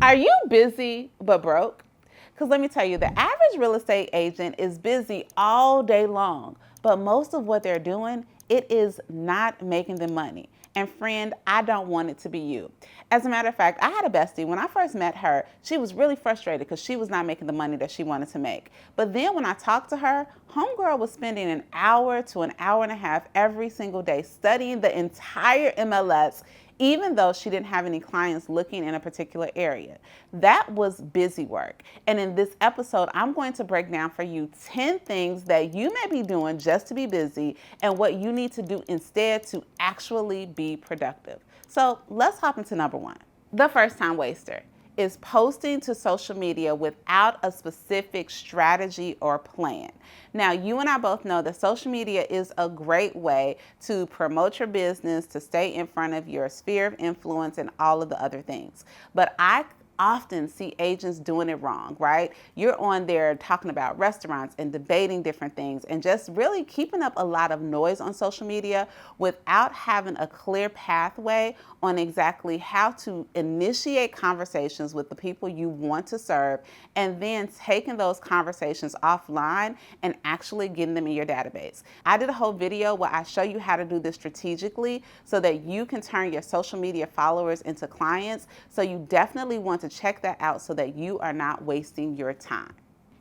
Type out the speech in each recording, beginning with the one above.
Are you busy but broke? Because let me tell you, the average real estate agent is busy all day long, but most of what they're doing, it is not making them money. And friend, I don't want it to be you. As a matter of fact, I had a bestie. When I first met her, she was really frustrated because she was not making the money that she wanted to make. But then when I talked to her, homegirl was spending an hour to an hour and a half every single day studying the entire MLS, even though she didn't have any clients looking in a particular area. That was busy work. And in this episode, I'm going to break down for you 10 things that you may be doing just to be busy and what you need to do instead to actually be productive. So let's hop into number one. The first time waster is posting to social media without a specific strategy or plan. Now, you and I both know that social media is a great way to promote your business, to stay in front of your sphere of influence and all of the other things. But I often see agents doing it wrong, right? You're on there talking about restaurants and debating different things and just really keeping up a lot of noise on social media without having a clear pathway on exactly how to initiate conversations with the people you want to serve and then taking those conversations offline and actually getting them in your database. I did a whole video where I show you how to do this strategically so that you can turn your social media followers into clients. So you definitely want to check that out so that you are not wasting your time.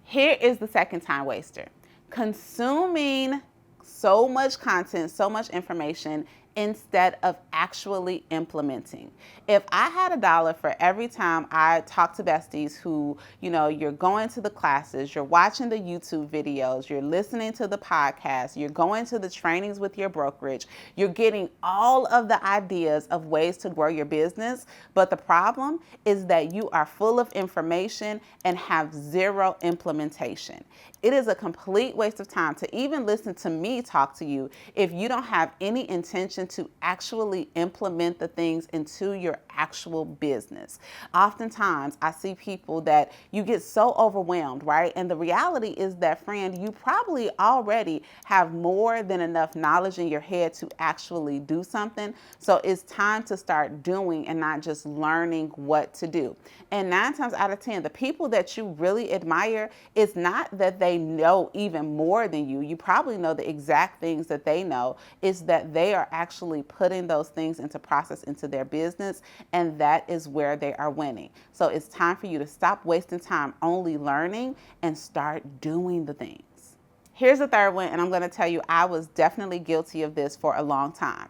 Here is the second time waster. Consuming so much content, so much information instead of actually implementing. If I had $1 for every time I talk to besties who, you're going to the classes, you're watching the YouTube videos, you're listening to the podcast, you're going to the trainings with your brokerage, you're getting all of the ideas of ways to grow your business. But the problem is that you are full of information and have zero implementation. It is a complete waste of time to even listen to me talk to you if you don't have any intention to actually implement the things into your actual business. Oftentimes, I see people that you get so overwhelmed, right? And the reality is that, friend, you probably already have more than enough knowledge in your head to actually do something. So it's time to start doing and not just learning what to do. And 9 times out of 10, the people that you really admire, it's not that they know even more than you. You probably know the exact things that they know. It's that they are actually putting those things into process into their business, and that is where they are winning. So it's time for you to stop wasting time only learning and start doing the things. Here's the third one, and I'm going to tell you I was definitely guilty of this for a long time.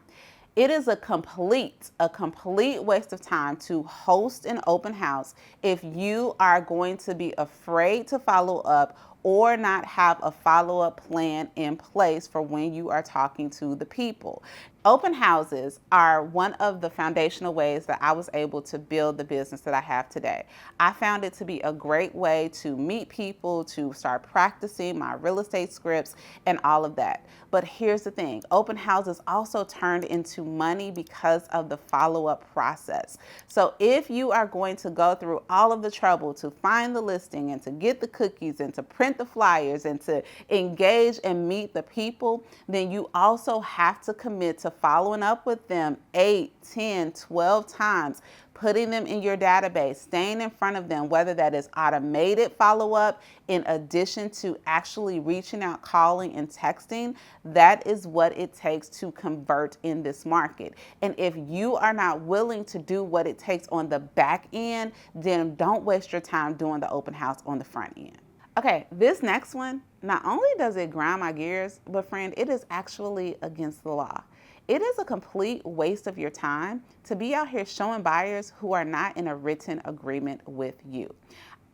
It is a complete waste of time to host an open house if you are going to be afraid to follow up or not have a follow-up plan in place for when you are talking to the people. Open houses are one of the foundational ways that I was able to build the business that I have today. I found it to be a great way to meet people, to start practicing my real estate scripts and all of that. But here's the thing, open houses also turned into money because of the follow-up process. So if you are going to go through all of the trouble to find the listing and to get the cookies and to print the flyers and to engage and meet the people, then you also have to commit to following up with them 8, 10, 12 times, putting them in your database, staying in front of them, whether that is automated follow-up in addition to actually reaching out, calling, and texting. That is what it takes to convert in this market. And if you are not willing to do what it takes on the back end, then don't waste your time doing the open house on the front end. Okay, this next one, not only does it grind my gears, but friend, it is actually against the law. It is a complete waste of your time to be out here showing buyers who are not in a written agreement with you.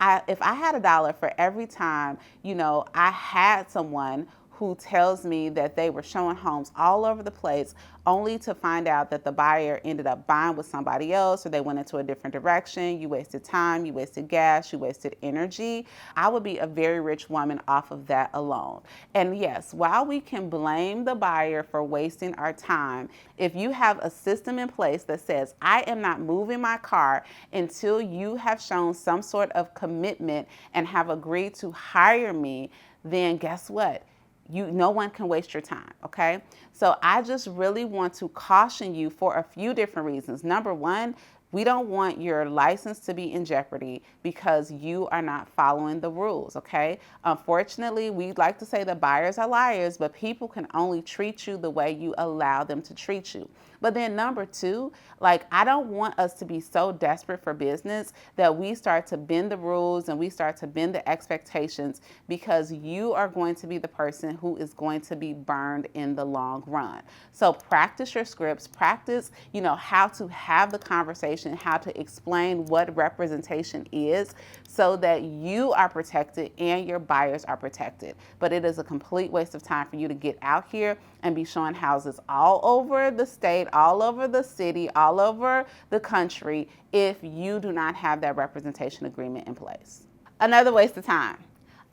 If I had $1 for every time, I had someone who tells me that they were showing homes all over the place only to find out that the buyer ended up buying with somebody else or they went into a different direction. You wasted time, you wasted gas, you wasted energy. I would be a very rich woman off of that alone. And yes, while we can blame the buyer for wasting our time, if you have a system in place that says, I am not moving my car until you have shown some sort of commitment and have agreed to hire me, then guess what? No one can waste your time, okay? So I just really want to caution you for a few different reasons. Number one, We don't want your license to be in jeopardy because you are not following the rules, okay? Unfortunately, we like to say that buyers are liars, but people can only treat you the way you allow them to treat you. But then number two, like, I don't want us to be so desperate for business that we start to bend the rules and we start to bend the expectations, because you are going to be the person who is going to be burned in the long run. So practice your scripts, practice, how to have the conversation, how to explain what representation is, so that you are protected and your buyers are protected. But it is a complete waste of time for you to get out here and be showing houses all over the state, all over the city, all over the country if you do not have that representation agreement in place. Another waste of time: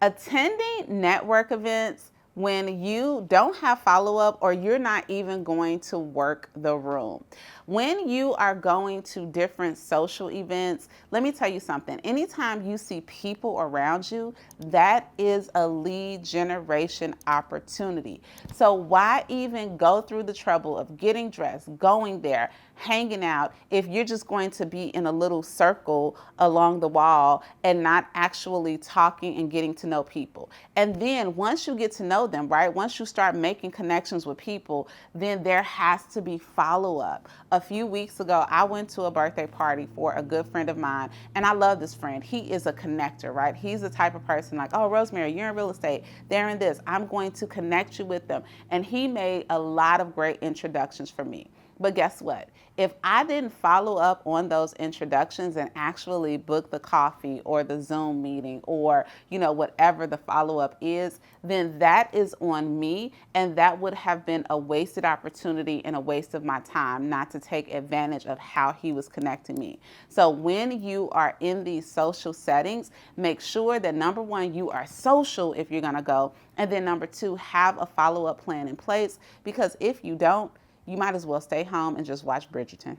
attending network events when you don't have follow-up or you're not even going to work the room. When you are going to different social events, let me tell you something. Anytime you see people around you, that is a lead generation opportunity. So why even go through the trouble of getting dressed, going there, hanging out, if you're just going to be in a little circle along the wall and not actually talking and getting to know people? And then once you get to know them, right, once you start making connections with people, then there has to be follow-up. A few weeks ago, I went to a birthday party for a good friend of mine, and I love this friend. He is a connector, right? He's the type of person like, oh, Rosemary, you're in real estate, they're in this, I'm going to connect you with them. And he made a lot of great introductions for me. But guess what? If I didn't follow up on those introductions and actually book the coffee or the Zoom meeting or, whatever the follow-up is, then that is on me, and that would have been a wasted opportunity and a waste of my time not to take advantage of how he was connecting me. So when you are in these social settings, make sure that number one, you are social if you're gonna go, and then number two, have a follow-up plan in place, because if you don't, you might as well stay home and just watch Bridgerton.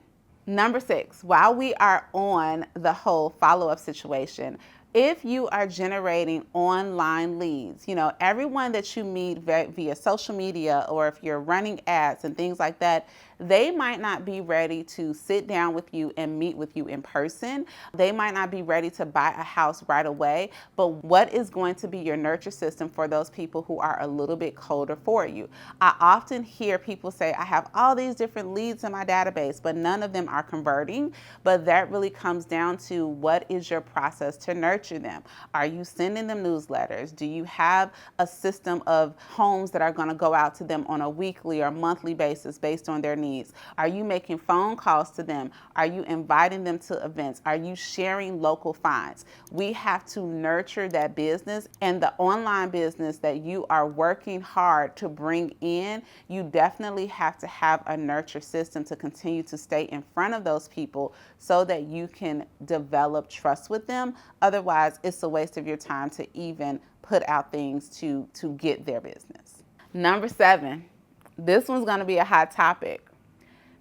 Number 6, while we are on the whole follow-up situation, if you are generating online leads, everyone that you meet via social media, or if you're running ads and things like that, they might not be ready to sit down with you and meet with you in person. They might not be ready to buy a house right away. But what is going to be your nurture system for those people who are a little bit colder for you? I often hear people say, I have all these different leads in my database, but none of them are converting. But that really comes down to, what is your process to nurture them? Are you sending them newsletters? Do you have a system of homes that are going to go out to them on a weekly or monthly basis based on their needs? Are you making phone calls to them? Are you inviting them to events? Are you sharing local finds? We have to nurture that business, and the online business that you are working hard to bring in, you definitely have to have a nurture system to continue to stay in front of those people so that you can develop trust with them. Otherwise, it's a waste of your time to even put out things to get their business. Number 7, this one's going to be a hot topic.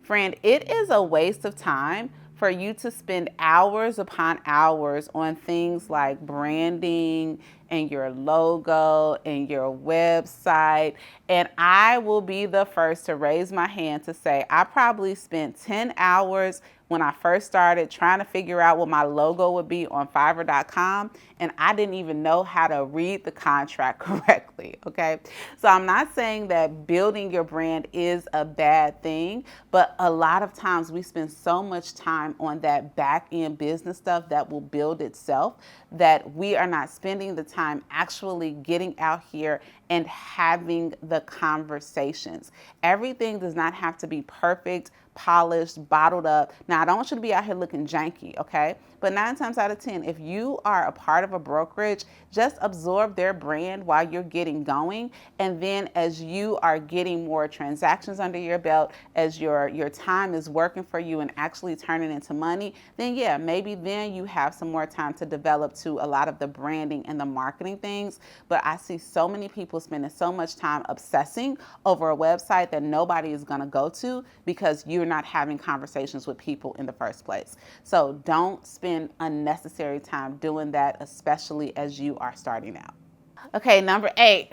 Friend, it is a waste of time for you to spend hours upon hours on things like branding and your logo and your website. And I will be the first to raise my hand to say, I probably spent 10 hours when I first started trying to figure out what my logo would be on Fiverr.com, and I didn't even know how to read the contract correctly, okay? So I'm not saying that building your brand is a bad thing, but a lot of times we spend so much time on that back-end business stuff that will build itself that we are not spending the time actually getting out here and having the conversations. Everything does not have to be perfect, polished, bottled up. Now, I don't want you to be out here looking janky, okay? But 9 times out of 10, if you are a part of a brokerage, just absorb their brand while you're getting going. And then as you are getting more transactions under your belt, as your time is working for you and actually turning into money, then yeah, maybe then you have some more time to develop to a lot of the branding and the marketing things. But I see so many people spending so much time obsessing over a website that nobody is going to go to because you're not having conversations with people in the first place. So don't spend unnecessary time doing that, especially as you are starting out. Okay, number 8,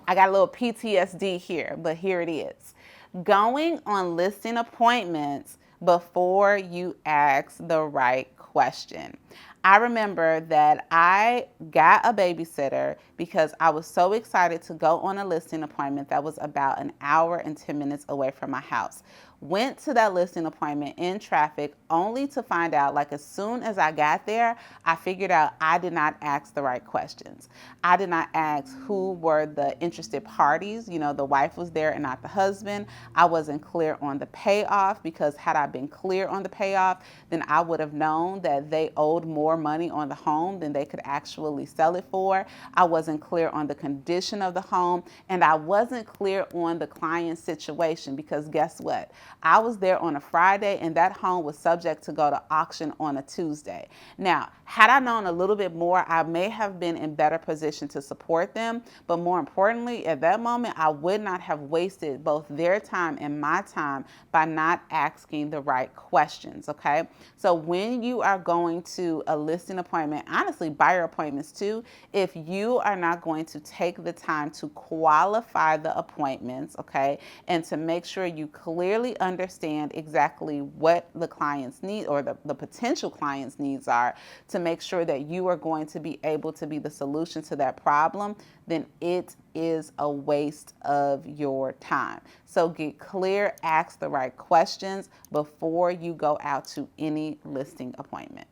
I got a little PTSD here, but here it is. Going on listing appointments before you ask the right question. I remember that I got a babysitter because I was so excited to go on a listing appointment that was about an hour and 10 minutes away from my house. Went to that listing appointment in traffic only to find out, like, as soon as I got there, I figured out I did not ask the right questions. I did not ask who were the interested parties. You know, the wife was there and not the husband. I wasn't clear on the payoff, because had I been clear on the payoff, then I would have known that they owed more money on the home than they could actually sell it for. I wasn't clear on the condition of the home, and I wasn't clear on the client's situation, because guess what? I was there on a Friday and that home was subject to go to auction on a Tuesday. Now, had I known a little bit more, I may have been in better position to support them. But more importantly, at that moment, I would not have wasted both their time and my time by not asking the right questions, okay? So when you are going to a listing appointment, honestly, buyer appointments too, if you are not going to take the time to qualify the appointments, okay, and to make sure you clearly understand exactly what the client's need, or the potential client's needs are, to make sure that you are going to be able to be the solution to that problem, then it is a waste of your time. So get clear, ask the right questions before you go out to any listing appointment.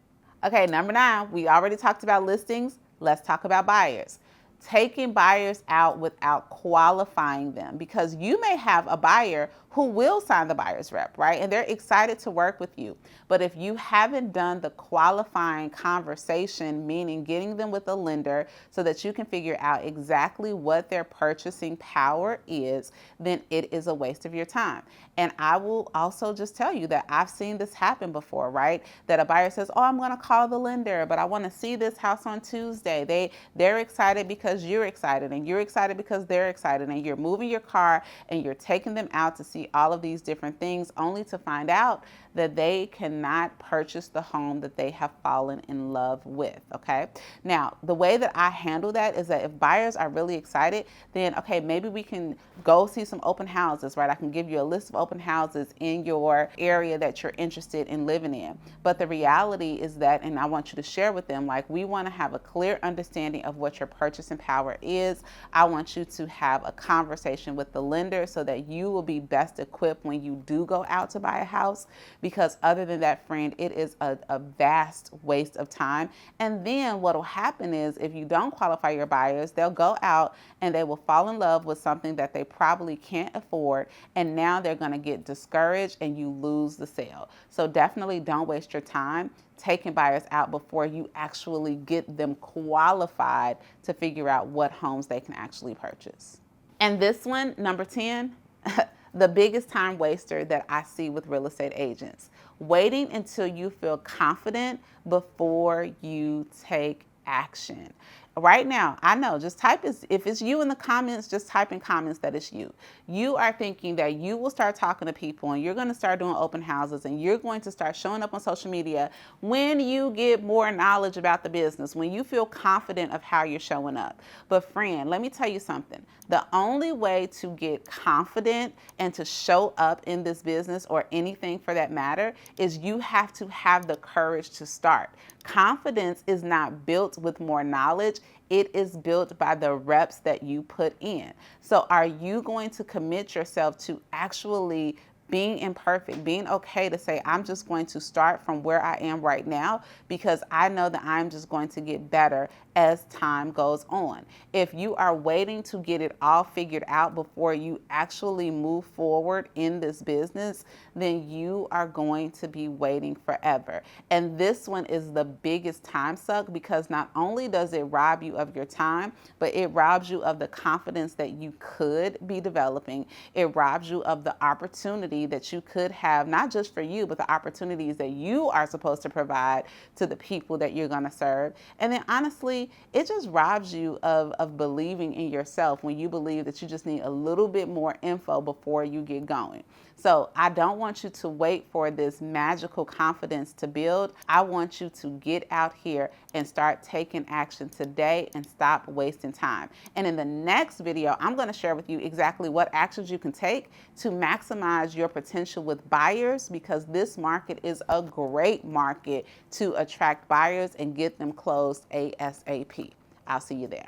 Okay, number 9, we already talked about listings. Let's talk about buyers. Taking buyers out without qualifying them, because you may have a buyer who will sign the buyer's rep, right? And they're excited to work with you. But if you haven't done the qualifying conversation, meaning getting them with a lender so that you can figure out exactly what their purchasing power is, then it is a waste of your time. And I will also just tell you that I've seen this happen before, right? That a buyer says, oh, I'm going to call the lender, but I want to see this house on Tuesday. They're excited because you're excited, and you're excited because they're excited, and you're moving your car and you're taking them out to see all of these different things, only to find out that they cannot purchase the home that they have fallen in love with, okay? Now, the way that I handle that is that if buyers are really excited, then, okay, maybe we can go see some open houses, right? I can give you a list of open houses in your area that you're interested in living in. But the reality is that, and I want you to share with them, like, we want to have a clear understanding of what your purchasing power is. I want you to have a conversation with the lender so that you will be best equipped when you do go out to buy a house. Because other than that, friend, it is a vast waste of time. And then what will happen is, if you don't qualify your buyers, they'll go out and they will fall in love with something that they probably can't afford. And now they're going to get discouraged and you lose the sale. So definitely don't waste your time taking buyers out before you actually get them qualified to figure out what homes they can actually purchase. And this one, number 10, the biggest time waster that I see with real estate agents: waiting until you feel confident before you take action. Right now, I know, just type, if it's you in the comments, just type in comments that it's you. You are thinking that you will start talking to people and you're going to start doing open houses and you're going to start showing up on social media when you get more knowledge about the business, when you feel confident of how you're showing up. But friend, let me tell you something. The only way to get confident and to show up in this business, or anything for that matter, is you have to have the courage to start. Confidence is not built with more knowledge. It is built by the reps that you put in. So are you going to commit yourself to actually being imperfect, being okay to say, I'm just going to start from where I am right now, because I know that I'm just going to get better as time goes on. If you are waiting to get it all figured out before you actually move forward in this business, then you are going to be waiting forever. And this one is the biggest time suck, because not only does it rob you of your time, but it robs you of the confidence that you could be developing. It robs you of the opportunity that you could have, not just for you, but the opportunities that you are supposed to provide to the people that you're going to serve. And then honestly, it just robs you of believing in yourself when you believe that you just need a little bit more info before you get going. So I don't want you to wait for this magical confidence to build. I want you to get out here and start taking action today and stop wasting time. And in the next video, I'm going to share with you exactly what actions you can take to maximize your potential with buyers, because this market is a great market to attract buyers and get them closed ASAP. I'll see you there.